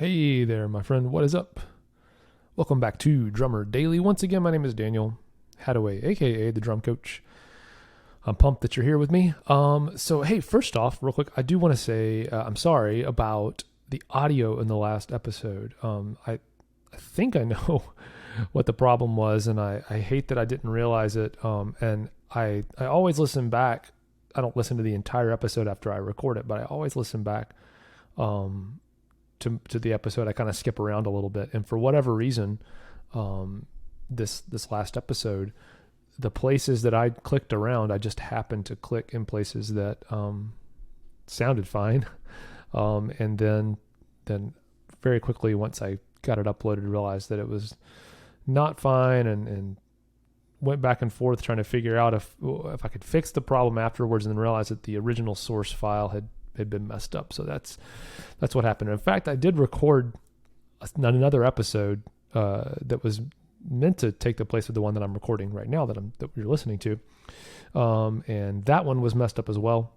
Hey there, my friend. What is up? Welcome back to Drummer Daily. Once again, my name is Daniel Hadaway, aka the Drum Coach. I'm pumped that you're here with me. Hey, first off, real quick, I do want to say I'm sorry about the audio in the last episode. I think I know what the problem was, and I hate that I didn't realize it. And I always listen back. I don't listen to the entire episode after I record it, but I always listen back. To the episode. I kind of skip around a little bit, and for whatever reason, this last episode, the places that I clicked around, I just happened to click in places that sounded fine, and then very quickly, once I got it uploaded, realized that it was not fine, and went back and forth trying to figure out if I could fix the problem afterwards, and then realized that the original source file had been messed up. So that's what happened. In fact, I did record another episode that was meant to take the place of the one that I'm recording right now that you're listening to, and that one was messed up as well.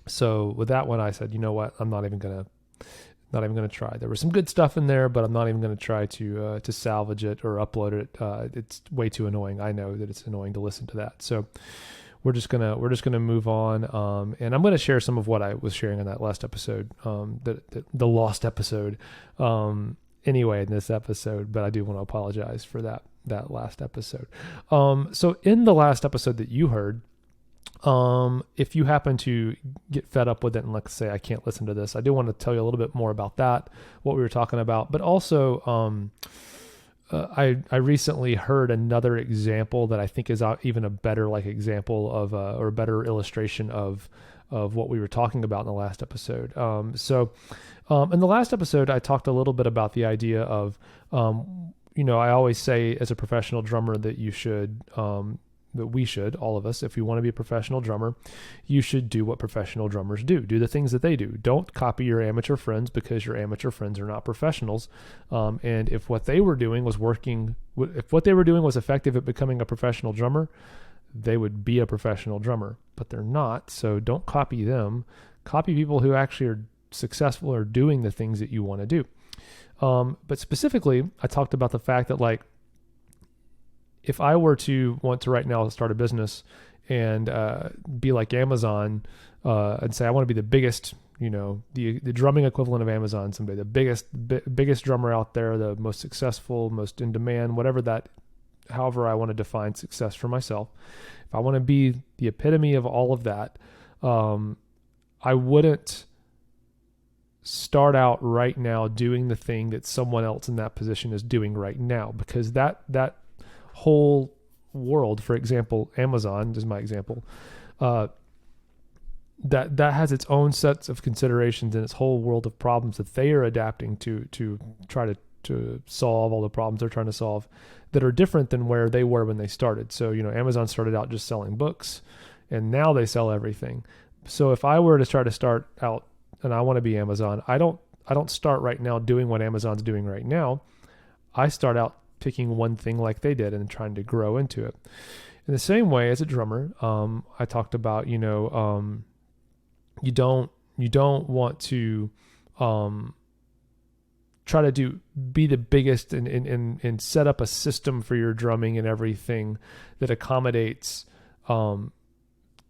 So with that one, I said, you know what, I'm not even gonna try. There was some good stuff in there, but I'm not even gonna try to salvage it or upload it. It's way too annoying. I know that it's annoying to listen to that. So we're just gonna move on, and I'm gonna share some of what I was sharing in that last episode, the lost episode, anyway in this episode. But I do want to apologize for that last episode. So in the last episode that you heard, if you happen to get fed up with it and let's say I can't listen to this, I do want to tell you a little bit more about that, what we were talking about, but also I recently heard another example that I think is even a better example of or a better illustration of what we were talking about in the last episode. So in the last episode, I talked a little bit about the idea of, I always say as a professional drummer that you should, that we should, all of us, if you want to be a professional drummer, you should do what professional drummers do. Do the things that they do. Don't copy your amateur friends because your amateur friends are not professionals. And if what they were doing was effective at becoming a professional drummer, they would be a professional drummer, but they're not. So don't copy them. Copy people who actually are successful or doing the things that you want to do. But specifically, I talked about the fact that if I were to want to right now start a business and be like Amazon and say I want to be the biggest, the drumming equivalent of Amazon someday, the biggest drummer out there, the most successful, most in demand, however I want to define success for myself. If I want to be the epitome of all of that, I wouldn't start out right now doing the thing that someone else in that position is doing right now, because that whole world, for example, Amazon is my example, that has its own sets of considerations and its whole world of problems that they are adapting to try to solve all the problems they're trying to solve that are different than where they were when they started. So, Amazon started out just selling books and now they sell everything. So if I were to try to start out and I want to be Amazon, I don't start right now doing what Amazon's doing right now. I start out picking one thing like they did and trying to grow into it. In the same way as a drummer, I talked about, you don't want to try to be the biggest and set up a system for your drumming and everything that accommodates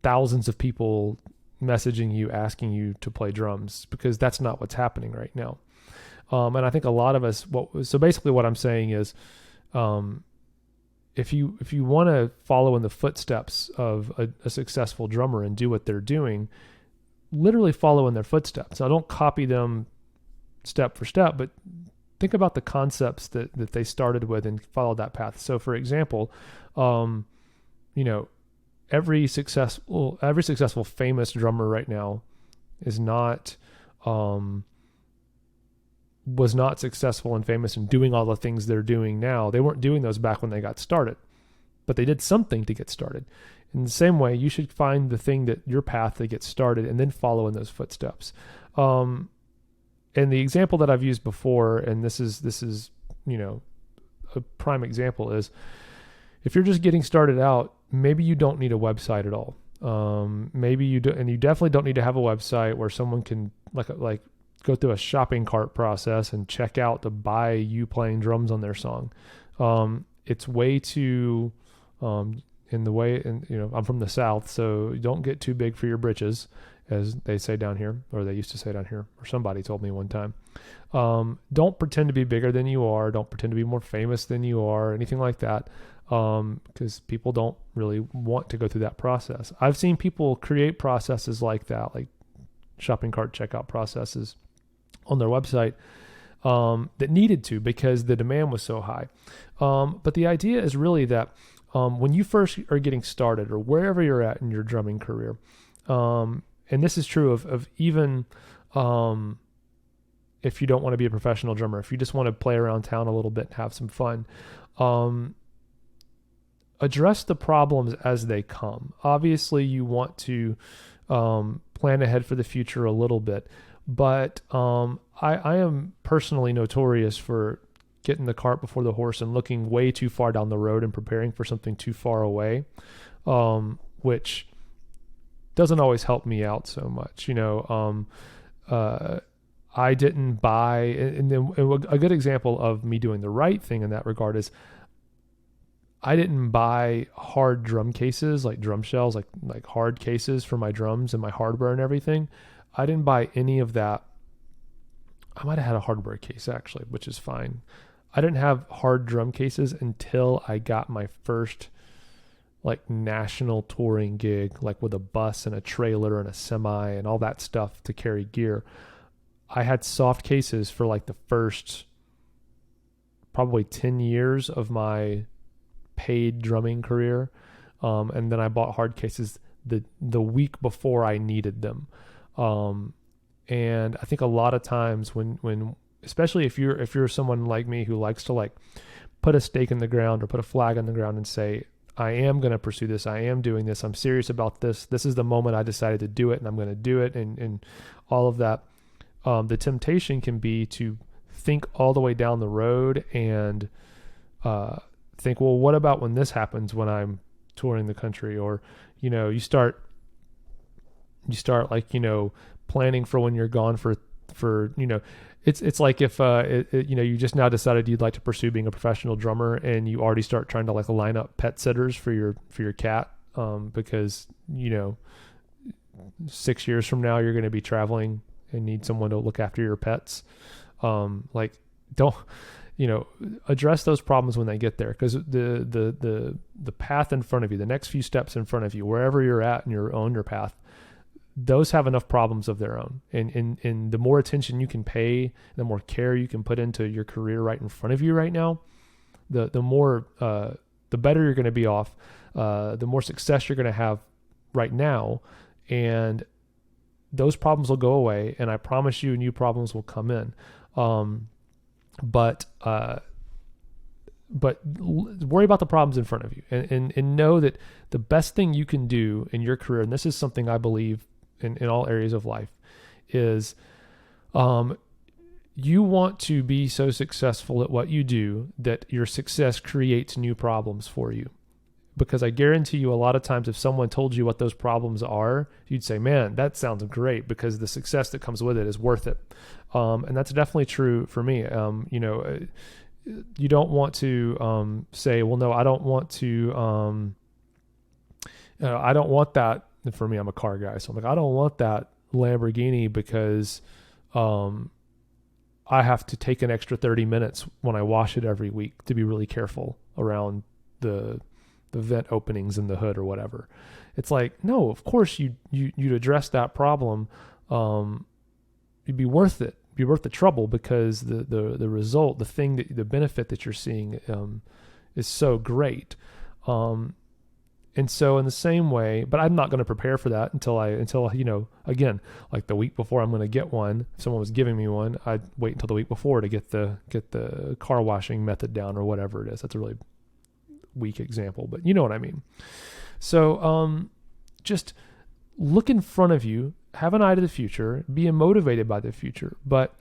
thousands of people messaging you, asking you to play drums, because that's not what's happening right now. And I think a lot of us, so basically what I'm saying is, if you want to follow in the footsteps of a successful drummer and do what they're doing, literally follow in their footsteps. Now, don't copy them step for step, but think about the concepts that they started with and follow that path. So for example, every successful famous drummer right now was not successful and famous in doing all the things they're doing now. They weren't doing those back when they got started, but they did something to get started. In the same way, you should find the thing that your path to get started and then follow in those footsteps. And the example that I've used before, and this is a prime example, is if you're just getting started out, maybe you don't need a website at all. Maybe you do, and you definitely don't need to have a website where someone can like go through a shopping cart process and check out to buy you playing drums on their song. It's way too, I'm from the South, so don't get too big for your britches, as they say down here, or they used to say down here, or somebody told me one time. Don't pretend to be bigger than you are. Don't pretend to be more famous than you are, anything like that. Because people don't really want to go through that process. I've seen people create processes like that, like shopping cart checkout processes on their website, that needed to, because the demand was so high. But the idea is really that when you first are getting started, or wherever you're at in your drumming career, and this is true of even if you don't want to be a professional drummer, if you just want to play around town a little bit and have some fun, address the problems as they come. Obviously, you want to plan ahead for the future a little bit, but I am personally notorious for getting the cart before the horse and looking way too far down the road and preparing for something too far away, which doesn't always help me out so much. I didn't buy, and a good example of me doing the right thing in that regard is I didn't buy hard drum cases, like drum shells, like hard cases for my drums and my hardware and everything. I didn't buy any of that. I might have had a hardware case actually, which is fine. I didn't have hard drum cases until I got my first like national touring gig, like with a bus and a trailer and a semi and all that stuff to carry gear. I had soft cases for like the first probably 10 years of my paid drumming career. And then I bought hard cases the week before I needed them. And I think a lot of times when especially if you're someone like me who likes to like put a stake in the ground or put a flag on the ground and say, I am going to pursue this. I am doing this. I'm serious about this. This is the moment I decided to do it, and I'm going to do it, and all of that. The temptation can be to think all the way down the road and think, well, what about when this happens when I'm touring the country? Or, you start like, planning for when you're gone for it's like if you just now decided you'd like to pursue being a professional drummer, and you already start trying to like line up pet sitters for your cat, because 6 years from now you're going to be traveling and need someone to look after your pets. Don't address those problems when they get there, because the path in front of you, the next few steps in front of you, wherever you're at and you're on your path, those have enough problems of their own. And the more attention you can pay, the more care you can put into your career right in front of you right now, the more, the better you're going to be off, the more success you're going to have right now. And those problems will go away. And I promise you, new problems will come in. But worry about the problems in front of you, and know that the best thing you can do in your career, and this is something I believe in all areas of life, is you want to be so successful at what you do that your success creates new problems for you. Because I guarantee you, a lot of times if someone told you what those problems are, you'd say, man, that sounds great, because the success that comes with it is worth it. And that's definitely true for me. You don't want to say, well, no, I don't want to, I don't want that. For me, I'm a car guy. So I'm like, I don't want that Lamborghini because I have to take an extra 30 minutes when I wash it every week to be really careful around the vent openings in the hood or whatever. It's like, no, of course you'd address that problem. It'd be worth it. Be worth the trouble, because the result, the benefit that you're seeing is so great. And so in the same way, but I'm not going to prepare for that until again, like the week before I'm going to get one. If someone was giving me one, I'd wait until the week before to get the car washing method down, or whatever it is. That's a really weak example, but you know what I mean. So just look in front of you, have an eye to the future, be motivated by the future, but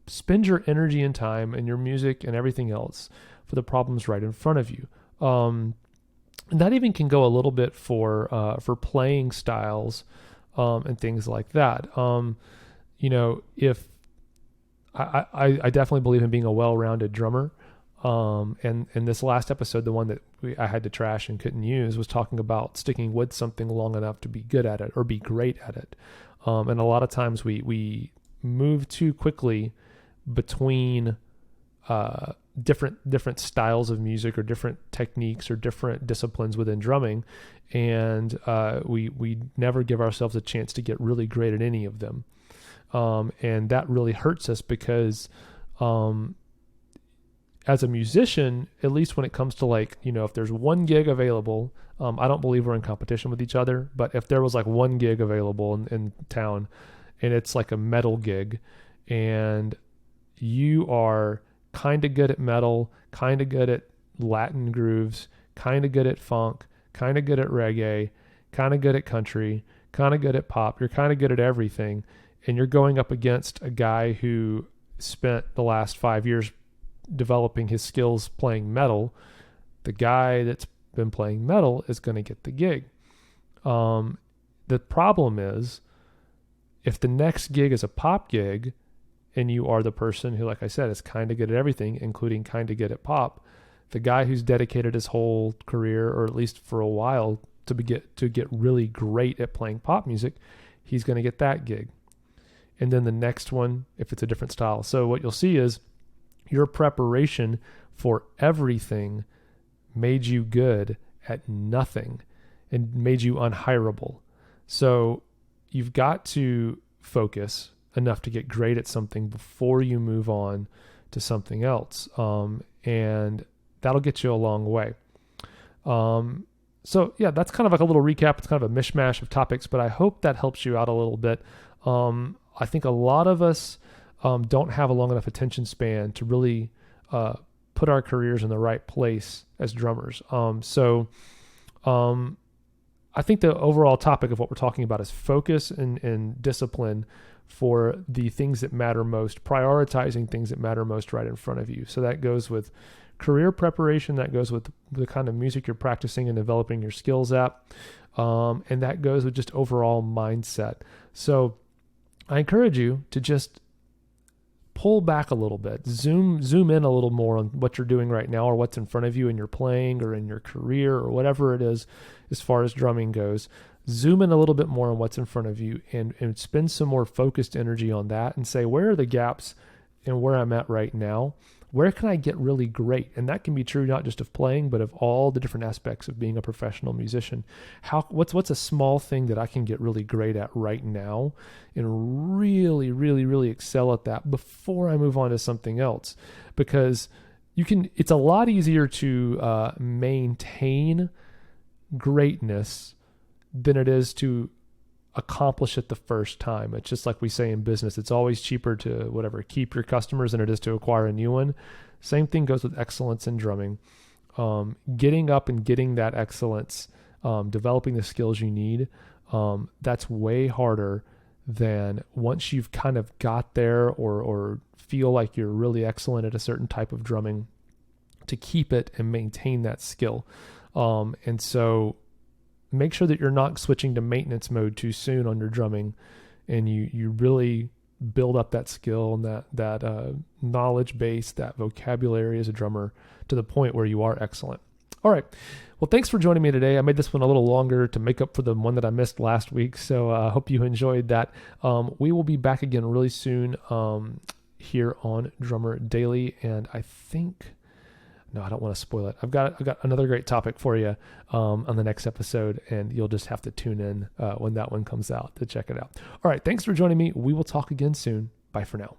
spend your energy and time and your music and everything else for the problems right in front of you. And that even can go a little bit for playing styles and things like that. if I definitely believe in being a well-rounded drummer. And this last episode, the one that I had to trash and couldn't use, was talking about sticking with something long enough to be good at it or be great at it. And a lot of times we move too quickly between different styles of music or different techniques or different disciplines within drumming, and we never give ourselves a chance to get really great at any of them. And that really hurts us because as a musician, at least when it comes to if there's one gig available, I don't believe we're in competition with each other, but if there was one gig available in town and it's like a metal gig and you are kind of good at metal, kind of good at Latin grooves, kind of good at funk, kind of good at reggae, kind of good at country, kind of good at pop, you're kind of good at everything, and you're going up against a guy who spent the last 5 years developing his skills playing metal, the guy that's been playing metal is going to get the gig. The problem is, if the next gig is a pop gig and you are the person who, like I said, is kind of good at everything, including kind of good at pop, the guy who's dedicated his whole career, or at least for a while, to get really great at playing pop music, he's going to get that gig. And then the next one, if it's a different style. So what you'll see is your preparation for everything made you good at nothing and made you unhireable. So you've got to focus enough to get great at something before you move on to something else. And that'll get you a long way. So yeah, that's kind of like a little recap. It's kind of a mishmash of topics, but I hope that helps you out a little bit. I think a lot of us don't have a long enough attention span to really put our careers in the right place as drummers. So I think the overall topic of what we're talking about is focus and discipline for the things that matter most, prioritizing things that matter most right in front of you. So that goes with career preparation, that goes with the kind of music you're practicing and developing your skills at, and that goes with just overall mindset. So I encourage you to just pull back a little bit, zoom in a little more on what you're doing right now or what's in front of you in your playing or in your career or whatever it is as far as drumming goes. Zoom in a little bit more on what's in front of you and spend some more focused energy on that and say, where are the gaps in where I'm at right now? Where can I get really great? And that can be true not just of playing, but of all the different aspects of being a professional musician. What's a small thing that I can get really great at right now and really, really, really excel at that before I move on to something else? Because it's a lot easier to maintain greatness than it is to accomplish it the first time. It's just like we say in business, it's always cheaper to keep your customers than it is to acquire a new one. Same thing goes with excellence in drumming. Getting up and getting that excellence, developing the skills you need, that's way harder than once you've kind of got there or feel like you're really excellent at a certain type of drumming, to keep it and maintain that skill. And so make sure that you're not switching to maintenance mode too soon on your drumming, and you really build up that skill and that knowledge base, that vocabulary as a drummer to the point where you are excellent. All right. Well, thanks for joining me today. I made this one a little longer to make up for the one that I missed last week. So I hope you enjoyed that. We will be back again really soon here on Drummer Daily. And I think... No, I don't want to spoil it. I've got another great topic for you on the next episode, and you'll just have to tune in when that one comes out to check it out. All right, thanks for joining me. We will talk again soon. Bye for now.